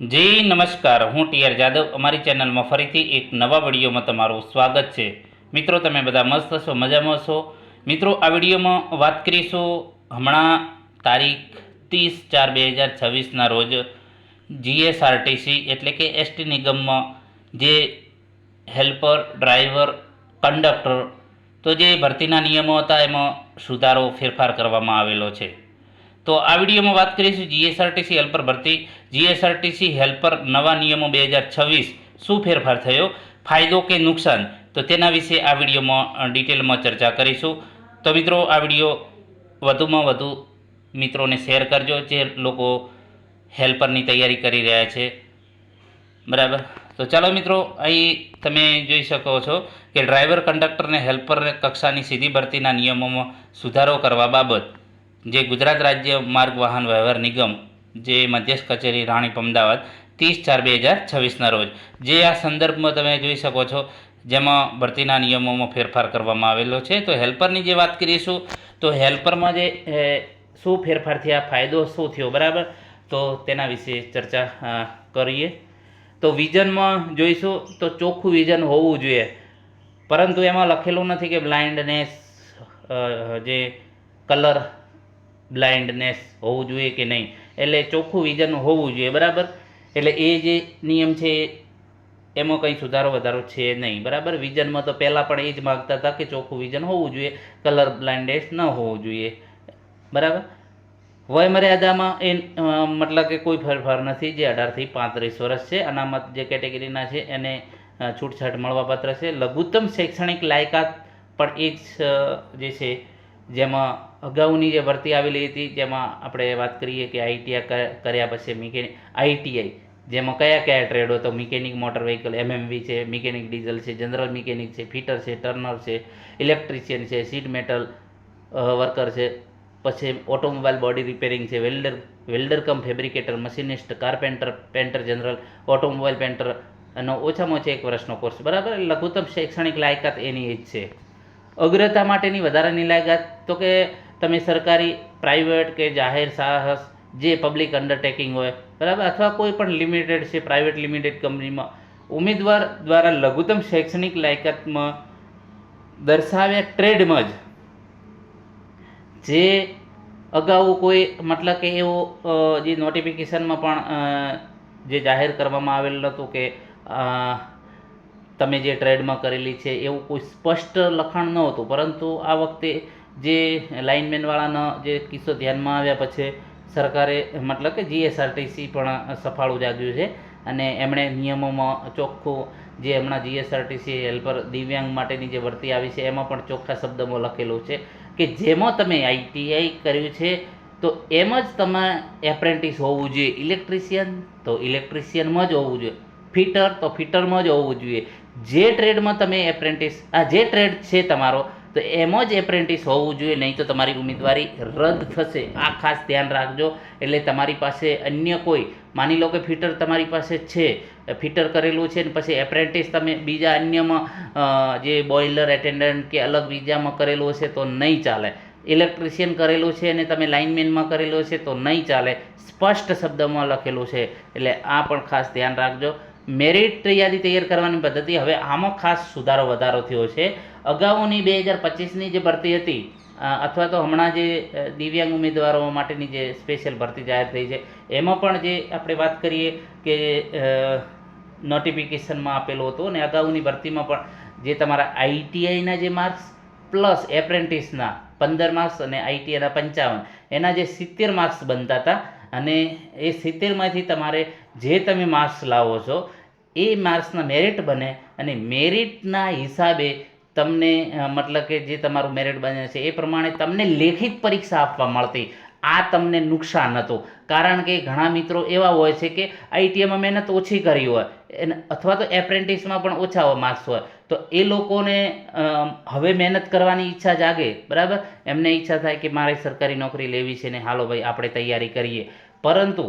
જી નમસ્કાર, હું ટીઆર જાદવ. અમારી ચેનલમાં ફરીથી એક નવા વિડીયોમાં તમારું સ્વાગત છે. મિત્રો, તમે બધા મસ્ત છો, મજામાં છો? મિત્રો, આ વિડીયોમાં વાત કરીશું હમણાં તારીખ 30/4/2026ના રોજ જીએસઆરટીસી એટલે કે એસટી નિગમમાં જે હેલ્પર, ડ્રાઈવર, કંડક્ટર તો જે ભરતીના નિયમો હતા એમાં સુધારો ફેરફાર કરવામાં આવેલો છે. તો આ વિડીયોમાં વાત કરીશું જીએસઆરટીસી હેલ્પર ભરતી, જીએસઆરટીસી હેલ્પર નવા નિયમો 2026 શું ફેરફાર થયો, ફાયદો કે નુકસાન, તો તેના વિશે આ વિડીયોમાં ડિટેલમાં ચર્ચા કરીશું. તો મિત્રો, આ વિડીયો વધુમાં વધુ મિત્રોને શેર કરજો જે લોકો હેલ્પરની તૈયારી કરી રહ્યા છે. બરાબર, તો ચાલો મિત્રો, અહીં તમે જોઈ શકો છો કે ડ્રાઈવર, કંડક્ટર અને હેલ્પર કક્ષાની સીધી ભરતીના નિયમોમાં સુધારો કરવા બાબત જે ગુજરાત રાજ્ય માર્ગ વાહન વ્યવહાર નિગમ જે મધ્યસ્થ કચેરી રાણીપ અમદાવાદ 30/4/2026ના રોજ જે આ સંદર્ભમાં તમે જોઈ શકો છો જેમાં ભરતીના નિયમોમાં ફેરફાર કરવામાં આવેલો છે. તો હેલ્પરની જે વાત કરીશું તો હેલ્પરમાં જે શું ફેરફાર થયા, ફાયદો શું થયો, બરાબર, તો તેના વિશે ચર્ચા કરીએ. તો વિઝનમાં જોઈશું તો ચોખ્ખું વિઝન હોવું જોઈએ, પરંતુ એમાં લખેલું નથી કે બ્લાઇન્ડનેસ જે કલર બ્લાઇન્ડનેસ હોવું જોઈએ કે નહીં, એટલે ચોખ્ખું વિઝન હોવું જોઈએ. બરાબર, એટલે એ જે નિયમ છે એમાં કંઈ સુધારો વધારો છે નહીં. બરાબર, વિઝનમાં તો પહેલાં પણ એ જ માગતા હતા કે ચોખ્ખું વિઝન હોવું જોઈએ, કલર બ્લાઇન્ડનેસ ન હોવું જોઈએ. બરાબર, વયમર્યાદામાં એ મતલબ કે કોઈ ફેરફાર નથી, જે 18થી 35 વર્ષ છે. અનામત જે કેટેગરીના છે એને છૂટછાટ મળવાપાત્ર છે. લઘુત્તમ શૈક્ષણિક લાયકાત પણ એ જ જે છે જેમાં અગાઉની જે ભરતી આવેલી હતી જેમાં આપણે વાત કરીએ કે આઈટીઆઈ કર્યા પછી આઈટીઆઈ જેમાં કયા કયા ટ્રેડો, તો મિકેનિક મોટર વ્હીકલ એમએમવી છે, મિકેનિક ડીઝલ છે, જનરલ મિકેનિક છે, ફિટર છે, ટર્નર છે, ઇલેક્ટ્રિશિયન છે, સીટ મેટલ વર્કર છે, પછી ઓટોમોબાઈલ બોડી રિપેરિંગ છે, welder cum fabricator, machinist, carpenter, painter general, automobile painter અને ઓછામાં ઓછા 1 વર્ષનો કોર્સ. બરાબર, લઘુત્તમ શૈક્ષણિક લાયકાત એની જ છે. અગ્રતા માટેની વધારાની લાયકાત તો કે તમે સરકારી, પ્રાઇવેટ કે જાહેર સાહસ જે પબ્લિક અંડરટેકિંગ હોય, બરાબર, અથવા કોઈ પણ લિમિટેડ છે પ્રાઇવેટ લિમિટેડ કંપનીમાં ઉમેદવાર દ્વારા લઘુત્તમ શૈક્ષણિક લાયકાતમાં દર્શાવ્યા ટ્રેડમાં જે અગાઉ કોઈ મતલબ કે એવો જે નોટિફિકેશનમાં પણ જે જાહેર કરવામાં આવેલું હતું કે તમે જે ટ્રેડમાં કરેલી છે એવું કોઈ સ્પષ્ટ લખાણ ન હતું, પરંતુ આ વખતે જે લાઇનમેનવાળાનો જે કિસ્સો ધ્યાનમાં આવ્યા પછી સરકારે મતલબ કે જીએસઆરટીસી પણ સફાળું જાગ્યું છે અને એમણે નિયમોમાં ચોખ્ખું જે હમણાં જીએસઆરટીસી હેલ્પર દિવ્યાંગ માટેની જે ભરતી આવી છે એમાં પણ ચોખ્ખા શબ્દમાં લખેલું છે કે જેમાં તમે આઈટીઆઈ કર્યું છે તો એમ જ તમે એપ્રેન્ટિસ હોવું જોઈએ, ઇલેક્ટ્રિશિયન તો ઇલેક્ટ્રિશિયનમાં જ હોવું જોઈએ, ફિટર તો ફિટરમાં જ હોવું જોઈએ. જે ટ્રેડમાં તમે એપ્રેન્ટિસ જે ટ્રેડ છે તમારો તો એમાં જ એપ્રેન્ટિસ હોવું જોઈએ, નહીં તો તમારી ઉમેદવારી રદ થશે. આ ખાસ ધ્યાન રાખજો. એટલે તમારી પાસે અન્ય કોઈ, માની લો કે ફિટર તમારી પાસે છે, ફિટર કરેલું છે ને પછી એપ્રેન્ટિસ તમે બીજા અન્યમાં જે બોઇલર એટેન્ડન્ટ કે અલગ બીજામાં કરેલું હશે તો નહીં ચાલે. ઇલેક્ટ્રિશિયન કરેલું છે અને તમે લાઇનમેનમાં કરેલું છે તો નહીં ચાલે. સ્પષ્ટ શબ્દમાં લખેલું છે, એટલે આ પણ ખાસ ધ્યાન રાખજો. મેરિટ યાદી તૈયાર કરવાની પદ્ધતિ, હવે આમાં ખાસ સુધારો વધારો થયો છે. અગાઉની 2025ની જે ભરતી હતી અથવા તો હમણાં જે દિવ્યાંગ ઉમેદવારો માટેની જે સ્પેશિયલ ભરતી જાહેર થઈ છે એમાં પણ જે આપણે વાત કરીએ કે નોટિફિકેશનમાં આપેલું હતું અને અગાઉની ભરતીમાં પણ જે તમારા આઈટીઆઈના જે માર્ક્સ પ્લસ એપ્રેન્ટિસના 15 માર્ક્સ અને આઈટીઆઈના 55 એના જે 70 માર્ક્સ બનતા હતા અને એ 70માંથી તમારે જે તમે માર્ક્સ લાવો છો એ માર્ક્સના મેરિટ બને અને મેરિટના હિસાબે તમને મતલબ કે જે તમારું મેરિટ બને છે એ પ્રમાણે તમને લેખિત પરીક્ષા આપવા મળતી. આ તમને નુકસાન હતું, કારણ કે ઘણા મિત્રો એવા હોય છે કે આઈટીઆઈમાં મહેનત ઓછી કરી હોય અથવા તો એપ્રેન્ટિસમાં પણ ઓછા માર્ક્સ હોય, તો એ લોકોને હવે મહેનત કરવાની ઈચ્છા જાગે. બરાબર, એમને ઈચ્છા થાય કે મારે સરકારી નોકરી લેવી છે ને હાલો ભાઈ આપણે તૈયારી કરીએ. પરંતુ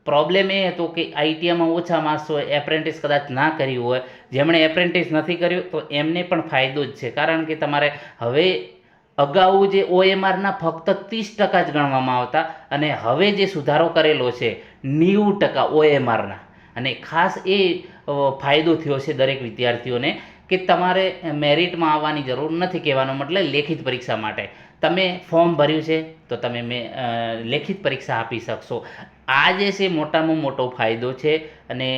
પ્રોબ્લેમ એ હતો કે આઈટીઆઈમાં ઓછા માર્ક્સ હોય, એપ્રેન્ટિસ કદાચ ના કર્યું હોય, જેમણે એપ્રેન્ટિસ નથી કર્યું તો એમને પણ ફાયદો જ છે, કારણ કે તમારે હવે અગાઉ જે OMRના ફક્ત 30% જ ગણવામાં આવતા અને હવે જે સુધારો કરેલો છે 90% OMRના, અને ખાસ એ ફાયદો થયો છે દરેક વિદ્યાર્થીઓને કે તમારે મેરિટમાં આવવાની જરૂર નથી. કહેવાનો મતલબ લેખિત પરીક્ષા માટે તમે ફોર્મ ભર્યું છે તો તમે લેખિત પરીક્ષા આપી શકશો. આ જે છે મોટામાં મોટો ફાયદો છે. અને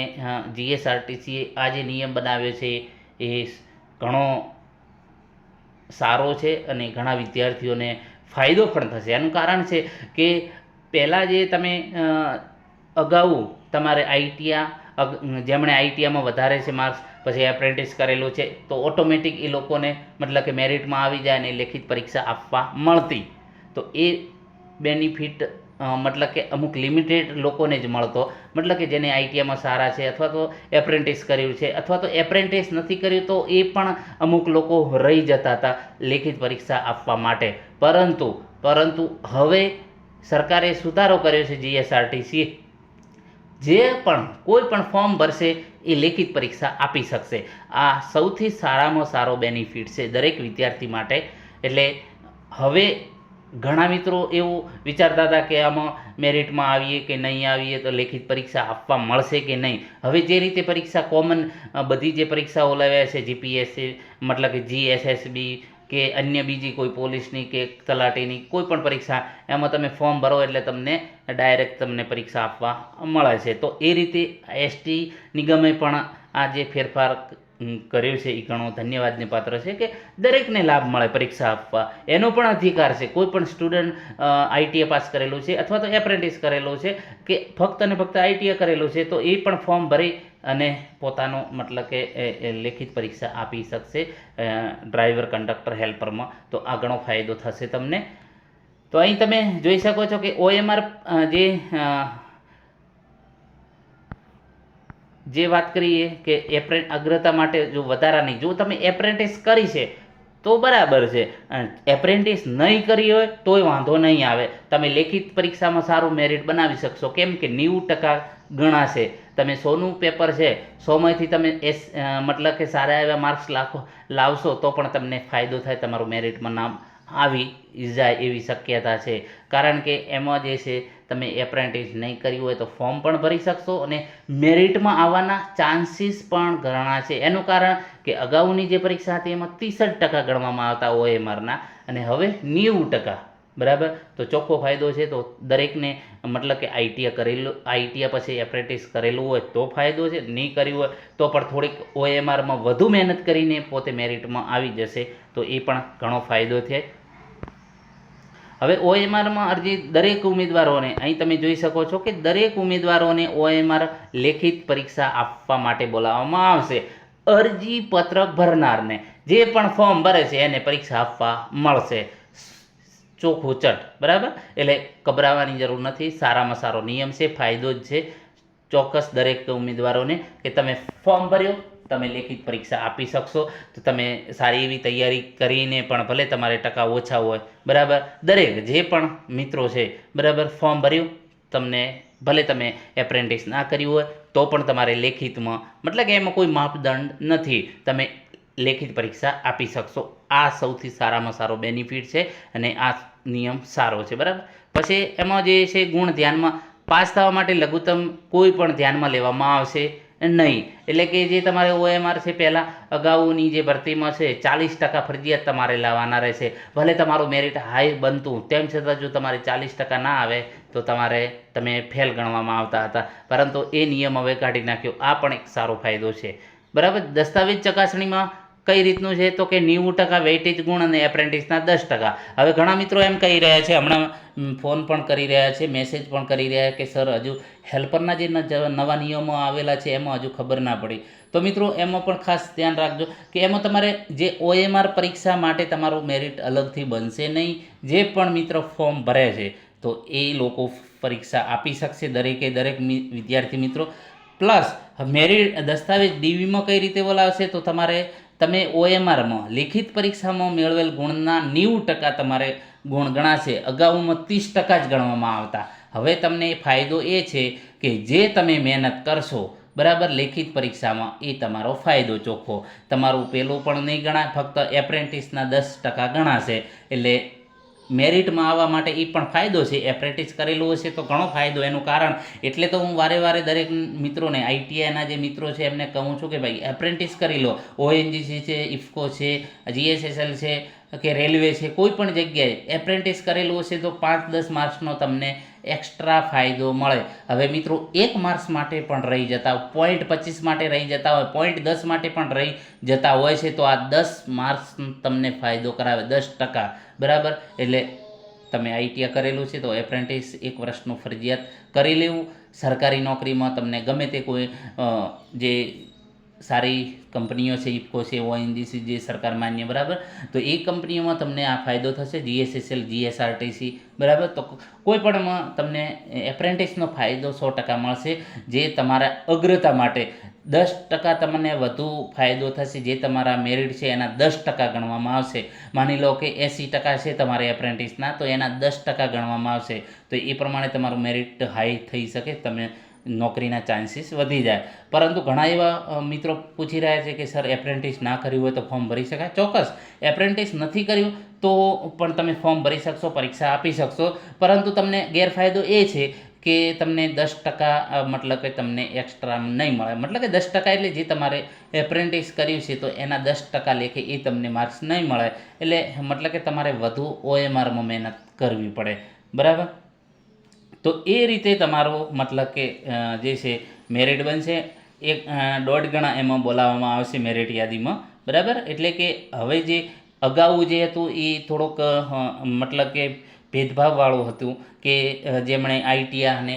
GSRTCએ આ જે નિયમ બનાવ્યો છે એ ઘણો સારો છે અને ઘણા વિદ્યાર્થીઓને ફાયદો પણ થશે. એનું કારણ છે કે પહેલાં જે તમે અગાઉ તમારે જેમણે આઈટીઆઈમાં વધારે છે માર્ક્સ, પછી એપ્રેન્ટિસ કરેલું છે, તો ઓટોમેટિક એ લોકોને મતલબ કે મેરિટમાં આવી જાય અને લેખિત પરીક્ષા આપવા મળતી. તો એ બેનિફિટ મતલબ કે અમુક લિમિટેડ લોકોને જ મળતો. મતલબ કે જેને આઈટીઆઈમાં સારા છે, અથવા તો એપ્રેન્ટિસ કર્યું છે, અથવા તો એપ્રેન્ટિસ નથી કર્યું તો એ પણ અમુક લોકો રહી જતા હતા લેખિત પરીક્ષા આપવા માટે. પરંતુ હવે સરકારે સુધારો કર્યો છે. GSRTC જે પણ કોઈ પણ ફોર્મ ભરશે એ લેખિત પરીક્ષા આપી શકશે. આ સૌથી સારામાં સારો બેનિફિટ છે દરેક વિદ્યાર્થી માટે. એટલે હવે ઘણા મિત્રો એવું વિચારતા હતા કે આમાં મેરિટમાં આવીએ કે નહીં આવીએ તો લેખિત પરીક્ષા આપવા મળશે કે નહીં. હવે જે રીતે પરીક્ષા કોમન બધી જે પરીક્ષાઓ લેવાય છે, GPSC મતલબ કે GSSB કે અન્ય બીજી કોઈ પોલીસની કે તલાટીની કોઈ પણ પરીક્ષા, એમાં તમે ફોર્મ ભરો એટલે તમને ડાયરેક્ટ તમને પરીક્ષા આપવા મળે છે. તો એ રીતે ST નિગમે પણ આ જે ફેરફાર કર્યું છે એ ઘણો ધન્યવાદને પાત્ર છે કે દરેકને લાભ મળે પરીક્ષા આપવા. એનો પણ અધિકાર છે. કોઈ પણ સ્ટુડન્ટ ITA પાસ કરેલું છે અથવા તો એપ્રેન્ટિસ કરેલું છે કે ફક્ત ને ફક્ત ITA કરેલું છે તો એ પણ ફોર્મ ભરી અને પોતાનો મતલબ કે લેખિત પરીક્ષા આપી શકશે ડ્રાઈવર, કંડક્ટર, હેલ્પરમાં. તો આ ઘણો ફાયદો થશે તમને. તો અહીં તમે જોઈ શકો છો કે OMR જે વાત કરીએ કે અગ્રતા માટે જો વધારાની, જો તમે એપ્રેન્ટિસ કરી છે તો બરાબર છે, એપ્રેન્ટિસ નહીં કરી હોય તોય વાંધો નહીં આવે. તમે લેખિત પરીક્ષામાં સારું મેરિટ બનાવી શકશો. કેમ કે 90% ગણાશે. તમે 100નું પેપર છે, 100માંથી તમે મતલબ કે સારા એવા માર્ક્સ લાવશો તો પણ તમને ફાયદો થાય, તમારું મેરિટમાં નામ આવી જાય એવી શક્યતા છે. કારણ કે એમાં જે છે તમે એપ્રેન્ટિસ નહીં કર્યું હોય તો ફોર્મ પણ ભરી શકશો અને મેરિટમાં આવવાના ચાન્સીસ પણ ઘણા છે. એનું કારણ કે અગાઉની જે પરીક્ષા હતી એમાં 63% ગણવામાં આવતા OMRના અને હવે 90%. બરાબર. તો ચોખ્ખો ફાયદો છે. તો દરેકને મતલબ કે ITA પછી એપ્રેન્ટિસ કરેલું હોય તો ફાયદો છે, નહીં કર્યું હોય તો પણ થોડીક OMRમાં વધુ મહેનત કરીને પોતે મેરિટમાં આવી જશે તો એ પણ ઘણો ફાયદો છે. હવે OMRમાં અરજી દરેક ઉમેદવારોને, અહીં તમે જોઈ શકો છો કે દરેક ઉમેદવારોને OMR લેખિત પરીક્ષા આપવા માટે બોલાવવામાં આવશે. અરજી પત્રક ભરનારને જે પણ ફોર્મ ભરે છે એને પરીક્ષા આપવા મળશે. ચોખ્ખું ચટ. બરાબર. એટલે ગભરાવાની જરૂર નથી. સારામાં સારો નિયમ છે, ફાયદો જ છે ચોક્કસ દરેક ઉમેદવારોને કે તમે ફોર્મ ભર્યો, તમે લેખિત પરીક્ષા આપી શકશો. તો તમે સારી એવી તૈયારી કરીને પણ ભલે તમારે ટકા ઓછા હોય, બરાબર, દરેક જે પણ મિત્રો છે, બરાબર, ફોર્મ ભર્યું, તમને ભલે તમે એપ્રેન્ટિસ ના કર્યું હોય તો પણ તમારે લેખિતમાં મતલબ કે એમાં કોઈ માપદંડ નથી, તમે લેખિત પરીક્ષા આપી શકશો. આ સૌથી સારામાં સારો બેનિફિટ છે અને આ નિયમ સારો છે. બરાબર. પછી એમાં જે છે ગુણ ધ્યાનમાં, પાસ થવા માટે લઘુત્તમ કોઈ પણ ધ્યાનમાં લેવામાં આવશે નહીં. એટલે કે જે તમારે OMR છે પહેલાં અગાઉની જે ભરતીમાં છે 40% ફરજિયાત તમારે લાવવાના રહેશે. ભલે તમારું મેરિટ હાઈ બનતું તેમ છતાં જો તમારે 40% ના આવે તો તમે ફેલ ગણવામાં આવતા હતા. પરંતુ એ નિયમ હવે કાઢી નાખ્યો. આ પણ એક સારો ફાયદો છે. બરાબર. દસ્તાવેજ ચકાસણીમાં કઈ રીતનું છે તો કે 90% વેઇટેજ ગુણ અને એપ્રેન્ટિસના 10%. હવે ઘણા મિત્રો એમ કહી રહ્યા છે, હમણાં ફોન પણ કરી રહ્યા છે, મેસેજ પણ કરી રહ્યા કે સર હજુ હેલ્પરના જે નવા નિયમો આવેલા છે એમાં હજુ ખબર ના પડી. તો મિત્રો એમાં પણ ખાસ ધ્યાન રાખજો કે એમાં તમારે જે OMR પરીક્ષા માટે તમારું મેરિટ અલગથી બનશે નહીં. જે પણ મિત્ર ફોર્મ ભરે છે તો એ લોકો પરીક્ષા આપી શકશે, દરેક વિદ્યાર્થી મિત્રો. પ્લસ મેરિટ દસ્તાવેજ DVમાં કઈ રીતે બોલાવશે તો તમે OMRમાં લેખિત પરીક્ષામાં મેળવેલ ગુણના 90% તમારે ગુણ ગણાશે. અગાઉમાં 30% જ ગણવામાં આવતા. હવે તમને ફાયદો એ છે કે જે તમે મહેનત કરશો બરાબર, લેખિત પરીક્ષામાં એ તમારો ફાયદો ચોખ્ખો. તમારું પેલું પણ નહીં ગણાય, ફક્ત એપ્રેન્ટિસના 10% ગણાશે. એટલે મેરિટમાં આવવા માટે એ પણ ફાયદો છે. એપ્રેન્ટિસ કરેલું હશે તો ઘણો ફાયદો. એનું કારણ એટલે તો હું વારે વારે દરેક મિત્રોને, આઈટીઆઈના જે મિત્રો છે એમને કહું છું કે ભાઈ એપ્રેન્ટિસ કરી લો. ઓએનજીસી છે, ઇફકો છે, જીએસએસએલ છે કે રેલવે છે, કોઈ પણ જગ્યાએ એપ્રેન્ટિસ કરેલું હશે તો 5-10 માર્ક્સનો તમને એક્સ્ટ્રા ફાયદો મળે. હવે મિત્રો 1 માર્ક્સ માટે પણ રહી જતા હોય, 0.25 માટે રહી જતા હોય, 0.10 માટે પણ રહી જતા હોય છે, તો આ 10 માર્ક્સ તમને ફાયદો કરાવે, 10%. બરાબર, એટલે તમે આઈટીઆઈ કરેલું છે તો એપ્રેન્ટિસ 1 વર્ષનું ફરજિયાત કરી લેવું. સરકારી નોકરીમાં તમને ગમે તે કોઈ જે સારી કંપનીઓ છે, ઇફકો છે, ઓએનજીસી જે સરકાર માન્ય, બરાબર, તો એ કંપનીઓમાં તમને આ ફાયદો થશે. જીએસએસએલ, જીએસઆરટીસી, બરાબર, તો કોઈ પણમાં તમને એપ્રેન્ટિસનો ફાયદો 100% મળશે. જે તમારા અગ્રતા માટે 10% તમને વધુ ફાયદો થશે. જે તમારા મેરિટ છે એના 10% ગણવામાં આવશે. માની લો કે 80% છે તમારે એપ્રેન્ટિસના, તો એના 10% ગણવામાં આવશે. તો એ પ્રમાણે તમારું મેરિટ હાઈ થઈ શકે, તમે નોકરીના ચાન્સીસ વધી જાય. પરંતુ ઘણા એવા મિત્રો પૂછી રહ્યા છે કે સર એપ્રેન્ટિસ ના કર્યું હોય તો ફોર્મ ભરી શકાય? ચોક્કસ, એપ્રેન્ટિસ નથી કર્યું તો પણ તમે ફોર્મ ભરી શકશો, પરીક્ષા આપી શકશો. પરંતુ તમને ગેરફાયદો એ છે કે તમને 10% મતલબ કે તમને એક્સ્ટ્રા નહીં મળે. મતલબ કે 10% એટલે જે તમારે એપ્રેન્ટિસ કર્યું છે તો એના 10% લેખે એ તમને માર્ક્સ નહીં મળે. એટલે મતલબ કે તમારે વધુ OMRમાં મહેનત કરવી પડે. બરાબર, તો એ રીતે તમારો મતલબ કે જે છે મેરિટ બનશે. 1.5 ગણા એમાં બોલાવવામાં આવશે મેરિટ યાદીમાં. બરાબર, એટલે કે હવે જે અગાઉ જે હતું એ થોડોક મતલબ કે ભેદભાવવાળું હતું કે જેમણે આઈટીઆઈ અને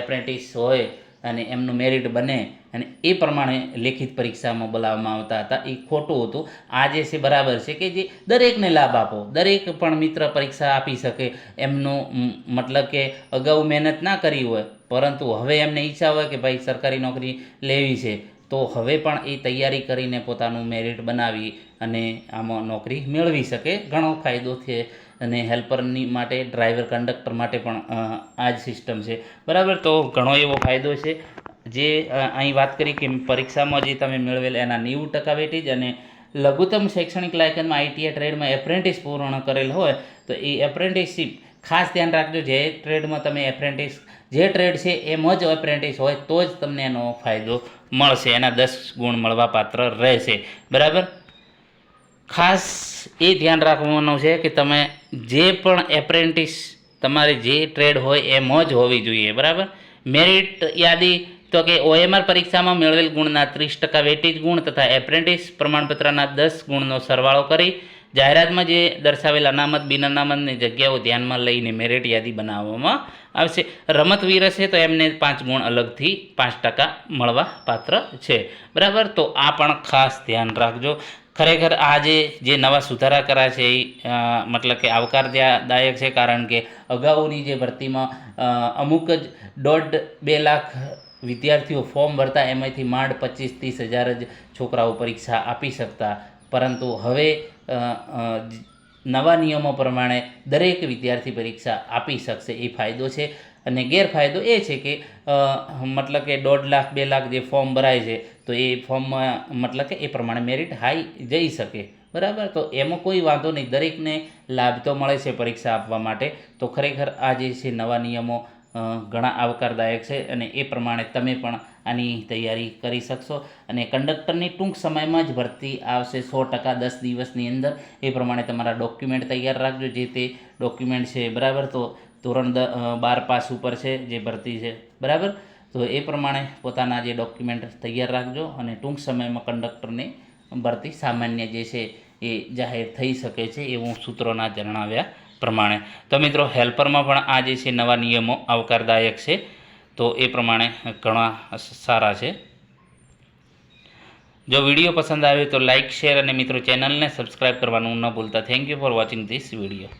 એપ્રેન્ટિસ હોય અને એમનું મેરિટ બને અને એ પ્રમાણે લેખિત પરીક્ષામાં બોલાવવામાં આવતા હતા, એ ખોટું હતું. આ જે છે બરાબર છે કે જે દરેકને લાભ આપો, દરેક પણ મિત્ર પરીક્ષા આપી શકે. એમનું મતલબ કે અગાઉ મહેનત ના કરી હોય પરંતુ હવે એમને ઈચ્છા હોય કે ભાઈ સરકારી નોકરી લેવી છે, તો હવે પણ એ તૈયારી કરીને પોતાનું મેરિટ બનાવી અને આમાં નોકરી મેળવી શકે. ઘણો ફાયદો છે. અને હેલ્પરની માટે, ડ્રાઈવર, કંડક્ટર માટે પણ આ જ સિસ્ટમ છે. બરાબર, તો ઘણો એવો ફાયદો છે. જે અહીં વાત કરી કે પરીક્ષામાં જે તમે મેળવેલ એના 90% વેટેજ અને લઘુત્તમ શૈક્ષણિક લાયકાતમાં આઈટીઆઈ ટ્રેડમાં એપ્રેન્ટિસ પૂર્ણ કરેલ હોય તો એ એપ્રેન્ટિસશીપ ખાસ ધ્યાન રાખજો. જે ટ્રેડમાં તમે એપ્રેન્ટિસ, જે ટ્રેડ છે એમાં જ એપ્રેન્ટિસ હોય તો જ તમને એનો ફાયદો મળશે, એના 10 ગુણ મળવા પાત્ર રહેશે. બરાબર, ખાસ એ ધ્યાન રાખવાનું છે કે તમે જે પણ એપ્રેન્ટિસ તમારે જે ટ્રેડ હોય એમાં જ હોવી જોઈએ. બરાબર, મેરિટ યાદી તો કે OMR પરીક્ષામાં મેળવેલ ગુણના 30% વેટેજ ગુણ તથા એપ્રેન્ટિસ પ્રમાણપત્રના 10 ગુણનો સરવાળો કરી જાહેરાતમાં જે દર્શાવેલ અનામત બિન અનામતની જગ્યાઓ ધ્યાનમાં લઈને મેરિટ યાદી બનાવવામાં આવશે. રમતવીર હશે તો એમને 5 ગુણ અલગથી 5% મળવા પાત્ર છે. બરાબર, તો આ પણ ખાસ ધ્યાન રાખજો. ખરેખર આજે જે નવા સુધારા કર્યા છે એ મતલબ કે આવકારદાયક છે. કારણ કે અગાઉની જે ભરતીમાં અમુક જ 1.5-2 લાખ વિદ્યાર્થીઓ ફોર્મ ભરતા, એમાંથી માંડ 25-30 હજાર જ છોકરાઓ પરીક્ષા આપી શકતા. પરંતુ હવે નવા નિયમો પ્રમાણે દરેક વિદ્યાર્થી પરીક્ષા આપી શકશે, એ ફાયદો છે. અને ગેરફાયદો એ છે કે મતલબ કે 1.5 લાખ 2 લાખ જે ફોર્મ ભરાય છે તો એ ફોર્મમાં મતલબ કે એ પ્રમાણે મેરિટ હાઈ જઈ શકે. બરાબર, તો એમાં કોઈ વાંધો નહીં, દરેકને લાભ તો મળે છે પરીક્ષા આપવા માટે. તો ખરેખર આ જે છે નવા નિયમો ઘણા આવકારદાયક છે અને એ પ્રમાણે તમે પણ આની તૈયારી કરી શકશો. અને કંડક્ટરની ટૂંક સમયમાં જ ભરતી આવશે, 100%, 10 દિવસની અંદર. એ પ્રમાણે તમારા ડોક્યુમેન્ટ તૈયાર રાખજો, જે તે ડોક્યુમેન્ટ છે. બરાબર, તો ધોરણ 12 પાસ ઉપર છે જે ભરતી છે. બરાબર, તો એ પ્રમાણે પોતાના જે ડોક્યુમેન્ટ તૈયાર રાખજો અને ટૂંક સમયમાં કંડક્ટરની ભરતી સામાન્ય જે છે એ જાહેર થઈ શકે છે, એવું સૂત્રોના જણાવ્યા પ્રમાણે. તો મિત્રો, હેલ્પરમાં પણ આ જે છે નવા નિયમો આવકારદાયક છે, તો એ પ્રમાણે ઘણા સારા છે. જો વિડીયો પસંદ આવે તો લાઇક, શેર અને મિત્રો ચેનલને સબસ્ક્રાઈબ કરવાનું ન ભૂલતા. Thank you for watching this video.